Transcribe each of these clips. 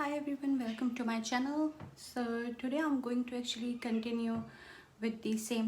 Hi everyone, welcome to my channel. So today I'm going to actually continue with the same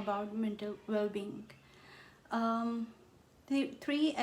about mental well-being. Three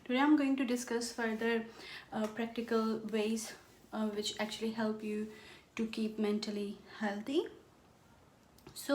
Today I'm going to discuss further practical ways which actually help you to keep mentally healthy. So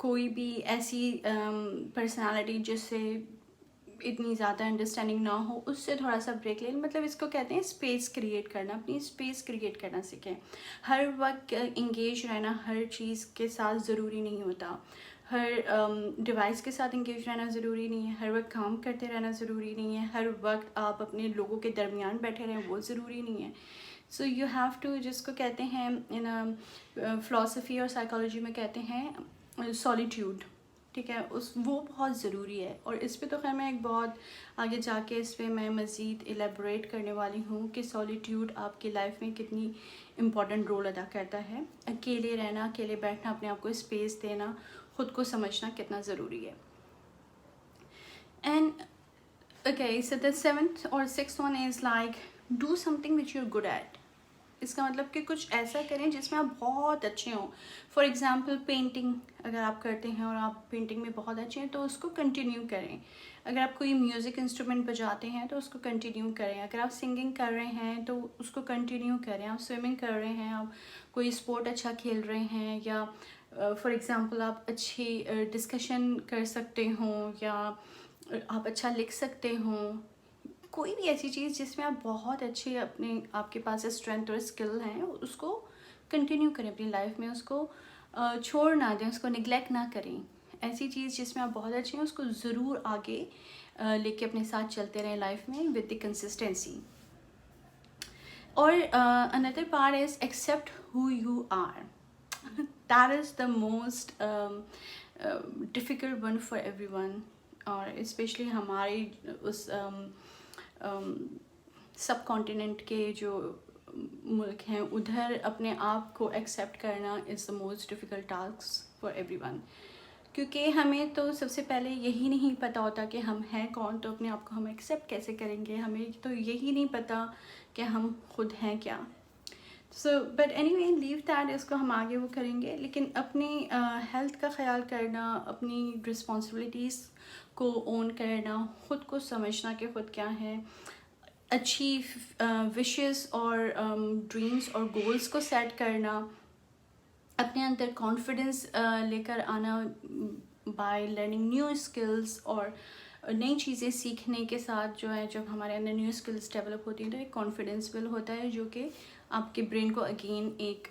کوئی بھی ایسی personality جس سے اتنی زیادہ understanding نہ ہو اس سے تھوڑا سا بریک لیں. مطلب اس کو کہتے ہیں اسپیس کریٹ کرنا, اپنی اسپیس کریٹ کرنا سیکھیں. ہر وقت انگیج رہنا ہر چیز کے ساتھ ضروری نہیں ہوتا, ہر ڈیوائس کے ساتھ انگیج رہنا ضروری نہیں ہے, ہر وقت کام کرتے رہنا ضروری نہیں ہے, ہر وقت آپ اپنے لوگوں کے درمیان بیٹھے رہیں وہ ضروری نہیں ہے. سو یو ہیو ٹو, جس کو کہتے ہیں ان فلاسفی اور سائیکالوجی میں کہتے ہیں سولیٹیوڈ, ٹھیک ہے, وہ بہت ضروری ہے. اور اس پہ تو خیر میں ایک بہت آگے جا کے اس پہ میں مزید ایلیبوریٹ کرنے والی ہوں کہ سولیٹیوڈ آپ کی لائف میں کتنی امپورٹنٹ رول ادا کرتا ہے. اکیلے رہنا, اکیلے بیٹھنا, اپنے آپ کو اسپیس دینا, خود کو سمجھنا کتنا ضروری ہے. And okay, so the 7th اور 6th one is like do something which you are good at. اس کا مطلب کہ کچھ ایسا کریں جس میں آپ بہت اچھے ہوں. فار ایگزامپل پینٹنگ اگر آپ کرتے ہیں اور آپ پینٹنگ میں بہت اچھے ہیں تو اس کو کنٹینیو کریں. اگر آپ کوئی میوزک انسٹرومنٹ بجاتے ہیں تو اس کو کنٹینیو کریں. اگر آپ سنگنگ کر رہے ہیں تو اس کو کنٹینیو کریں. آپ سوئمنگ کر رہے ہیں, آپ کوئی اسپورٹ اچھا کھیل رہے ہیں, یا فار ایگزامپل آپ اچھی ڈسکشن کر سکتے ہوں, یا آپ اچھا لکھ سکتے ہوں, کوئی بھی ایسی چیز جس میں آپ بہت اچھے اپنے آپ کے پاس اسٹرینتھ اور اسکل ہیں اس کو کنٹینیو کریں اپنی لائف میں. اس کو چھوڑ نہ دیں, اس کو نگلیکٹ نہ کریں. ایسی چیز جس میں آپ بہت اچھے ہیں اس کو ضرور آگے لے کے اپنے ساتھ چلتے رہیں لائف میں ود دی کنسسٹینسی. اور another part is accept who you are. That is the most difficult one for everyone. اور اسپیشلی ہماری اس سب کانٹیننٹ کے جو ملک ہیں ادھر اپنے آپ کو ایکسیپٹ کرنا is the most difficult task for everyone. کیونکہ ہمیں تو سب سے پہلے یہی نہیں پتہ ہوتا کہ ہم ہیں کون, تو اپنے آپ کو ہم ایکسیپٹ کیسے کریں گے. ہمیں تو یہی نہیں پتہ کہ ہم خود ہیں کیا. So but anyway leave that, اس کو ہم آگے وہ کریں گے. لیکن اپنی ہیلتھ کا خیال کرنا, اپنی رسپانسبلٹیز کو اون کرنا, خود کو سمجھنا کہ خود کیا ہے, اچھی وشز اور ڈریمز اور گولز کو سیٹ کرنا, اپنے اندر کانفیڈنس لے کر آنا بائی لرننگ نیو اسکلس. اور نئی چیزیں سیکھنے کے ساتھ جو ہے جب ہمارے اندر نیو اسکلس ڈیولپ ہوتی ہیں تو ایک کانفیڈنس بل ہوتا ہے جو کہ آپ کے برین کو اگین ایک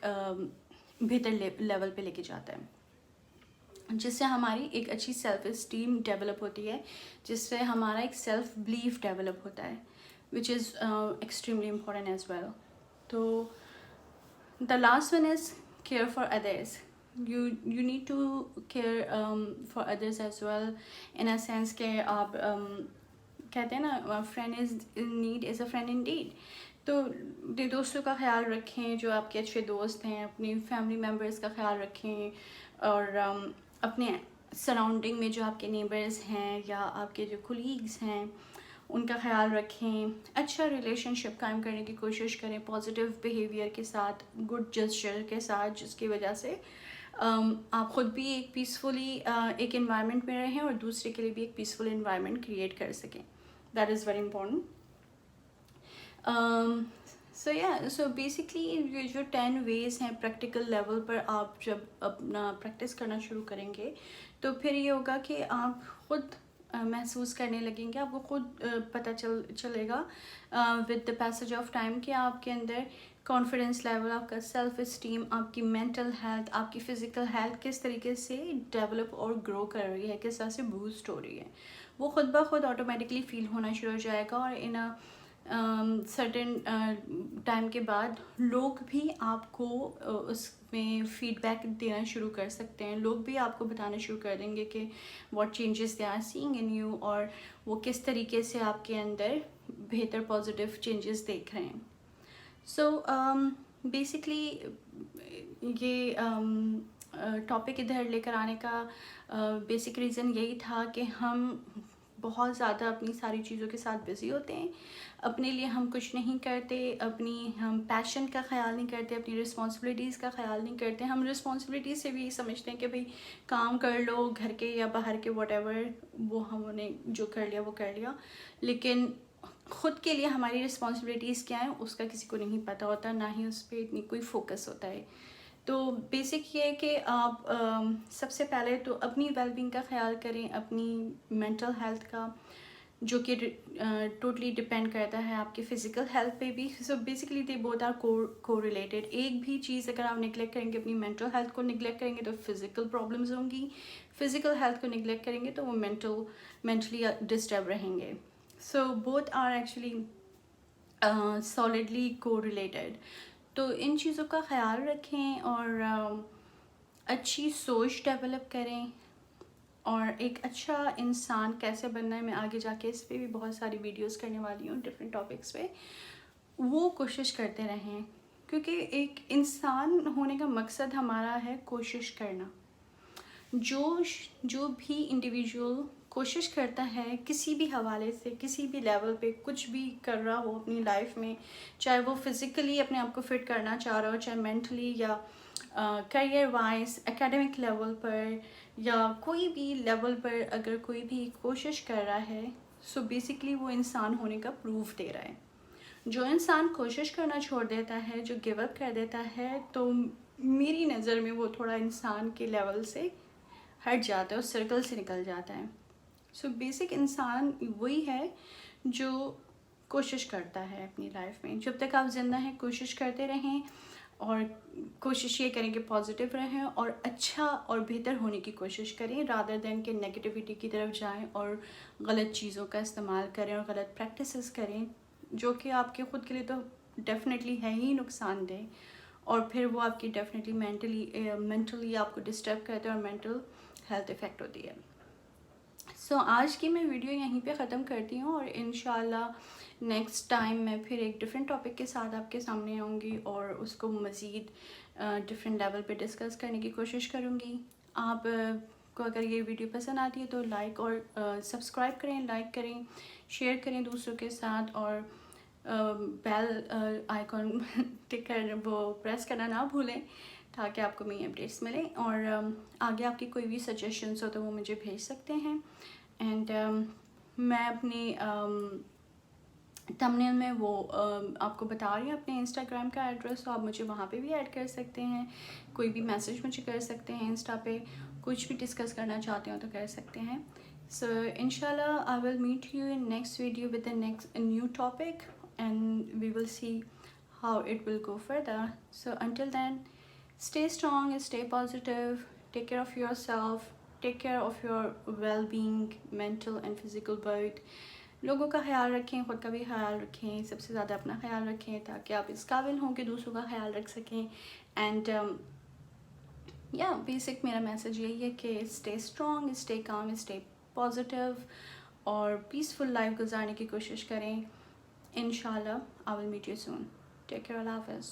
بہتر لیول پہ لے کے جاتا ہے, جس سے ہماری ایک اچھی سیلف اسٹیم ڈیولپ ہوتی ہے, جس سے ہمارا ایک سیلف بلیف ڈیولپ ہوتا ہے, which is extremely important as well. تو the last one is care for others. You need to care for others as well, in a sense کہ آپ کہتے ہیں نا friend is in need is a friend indeed. تو دوستوں کا خیال رکھیں جو آپ کے اچھے دوست ہیں, اپنی فیملی ممبرس کا خیال رکھیں, اور اپنے سراؤنڈنگ میں جو آپ کے نیبرز ہیں یا آپ کے جو کولیگز ہیں ان کا خیال رکھیں. اچھا ریلیشن شپ قائم کرنے کی کوشش کریں پازیٹیو بیہیویئر کے ساتھ, گڈ جسچر کے ساتھ, جس کی وجہ سے آپ خود بھی ایک پیسفلی ایک انوائرمنٹ میں رہیں اور دوسرے کے لیے بھی ایک پیسفل انوائرمنٹ کریٹ کر سکیں. That is very important. So basically یہ جو 10 ویز ہیں پریکٹیکل لیول پر آپ جب اپنا پریکٹس کرنا شروع کریں گے تو پھر یہ ہوگا کہ آپ خود محسوس کرنے لگیں گے, آپ کو خود پتہ چلے گا with the passage of time کہ آپ کے اندر کانفیڈنس لیول, آپ کا سیلف اسٹیم, آپ کی مینٹل ہیلتھ, آپ کی فزیکل ہیلتھ کس طریقے سے ڈیولپ اور گرو کر رہی ہے, کس طرح سے بوسٹ ہو رہی ہے. وہ خود بخود آٹومیٹکلی فیل ہونا شروع ہو جائے گا. اور ان سرٹن ٹائم کے بعد لوگ بھی آپ کو اس میں فیڈ بیک دینا شروع کر سکتے ہیں. لوگ بھی آپ کو بتانا شروع کر دیں گے کہ what changes they are seeing in you, اور وہ کس طریقے سے آپ کے اندر بہتر پازیٹیو چینجز دیکھ رہے ہیں. سو بیسکلی یہ ٹاپک ادھر لے کر آنے کا بیسک ریزن یہی تھا کہ ہم بہت زیادہ اپنی ساری چیزوں کے ساتھ بزی ہوتے ہیں, اپنے لیے ہم کچھ نہیں کرتے, اپنی ہم پیشن کا خیال نہیں کرتے, اپنی رسپانسبلٹیز کا خیال نہیں کرتے. ہم رسپانسبلٹیز سے بھی یہ سمجھتے ہیں کہ بھئی کام کر لو, گھر کے یا باہر کے واٹ ایور, وہ ہم نے جو کر لیا وہ کر لیا, لیکن خود کے لیے ہماری رسپانسبلٹیز کیا ہیں اس کا کسی کو نہیں پتہ ہوتا, نہ ہی اس پہ اتنی کوئی فوکس ہوتا ہے. تو بیسک یہ ہے کہ آپ سب سے پہلے تو اپنی ویل بینگ کا خیال کریں، اپنی مینٹل ہیلتھ کا، جو کہ ٹوٹلی ڈپینڈ کرتا ہے آپ کی فزیکل ہیلتھ پہ بھی. So basically they both are correlated. ایک بھی چیز اگر آپ نگلیکٹ کریں گے، اپنی مینٹل ہیلتھ کو نگلیکٹ کریں گے تو فزیکل پرابلمز ہوں گی، فزیکل ہیلتھ کو نگلیکٹ کریں گے تو وہ مینٹلی ڈسٹرب رہیں گے. سو بوتھ آر ایکچولی سالڈلی کو ریلیٹڈ. تو ان چیزوں کا خیال رکھیں اور اچھی سوچ ڈیولپ کریں. اور ایک اچھا انسان کیسے بننا ہے، میں آگے جا کے اس پہ بھی بہت ساری ویڈیوز کرنے والی ہوں ڈفرینٹ ٹاپکس پہ. وہ کوشش کرتے رہیں، کیونکہ ایک انسان ہونے کا مقصد ہمارا ہے کوشش کرنا. جو بھی انڈیویجول کوشش کرتا ہے کسی بھی حوالے سے، کسی بھی لیول پہ کچھ بھی کر رہا ہو اپنی لائف میں، چاہے وہ فزیکلی اپنے آپ کو فٹ کرنا چاہ رہا ہو، چاہے مینٹلی یا کیریئر وائز اکیڈمک لیول پر یا کوئی بھی لیول پر، اگر کوئی بھی کوشش کر رہا ہے سو بیسکلی وہ انسان ہونے کا پروف دے رہا ہے. جو انسان کوشش کرنا چھوڑ دیتا ہے، جو گیو اپ کر دیتا ہے، تو میری نظر میں وہ تھوڑا انسان کے لیول سے ہٹ جاتا ہے، اس سرکل سے نکل جاتا ہے. سو بیسک انسان وہی ہے جو کوشش کرتا ہے اپنی لائف میں. جب تک آپ زندہ ہیں کوشش کرتے رہیں، اور کوشش یہ کریں کہ پازیٹیو رہیں اور اچھا اور بہتر ہونے کی کوشش کریں، رادر دین کہ نگیٹیوٹی کی طرف جائیں اور غلط چیزوں کا استعمال کریں اور غلط پریکٹسز کریں، جو کہ آپ کے خود کے لیے تو ڈیفینیٹلی ہے ہی نقصان دہ، اور پھر وہ آپ کی ڈیفینیٹلی مینٹلی آپ کو ڈسٹرب کرتے ہیں اور مینٹل ہیلتھ افیکٹ ہوتی ہے. سو آج کی میں ویڈیو یہیں پہ ختم کرتی ہوں، اور انشاءاللہ نیکسٹ ٹائم میں پھر ایک ڈفرینٹ ٹاپک کے ساتھ آپ کے سامنے آؤں گی اور اس کو مزید ڈفرینٹ لیول پہ ڈسکس کرنے کی کوشش کروں گی. آپ کو اگر یہ ویڈیو پسند آتی ہے تو لائک اور سبسکرائب کریں، لائک کریں، شیئر کریں دوسروں کے ساتھ، اور بیل آئیکن ٹکر وہ پریس کرنا نہ بھولیں تاکہ آپ کو میری اپڈیٹس ملیں. اور آگے آپ کی کوئی بھی سجیشنس ہو تو وہ مجھے بھیج سکتے ہیں. اینڈ میں اپنی تمنیل میں وہ آپ کو بتا رہی ہوں اپنے انسٹاگرام کا ایڈریس، تو آپ مجھے وہاں پہ بھی ایڈ کر سکتے ہیں. کوئی بھی میسیج مجھے کر سکتے ہیں انسٹا پہ، کچھ بھی ڈسکس کرنا چاہتے ہوں تو کر سکتے ہیں. سو انشاءاللہ I will meet you in next video with a next new topic, and we will see how it will go further. So until then, stay strong, stay positive, take care of yourself, take care of your well-being, mental and physical both. لوگوں کا خیال رکھیں، خود کا بھی خیال رکھیں، سب سے زیادہ اپنا خیال رکھیں تاکہ آپ اس قابل ہوں کہ دوسروں کا خیال رکھ سکیں. اینڈ بیسک میرا میسیج یہی ہے کہ اسٹے اسٹرانگ، اسٹے کام، اسٹے پازیٹیو اور پیسفل لائف گزارنے کی کوشش کریں. انشاءاللہ I will meet you soon. Take care. Allah Hafiz.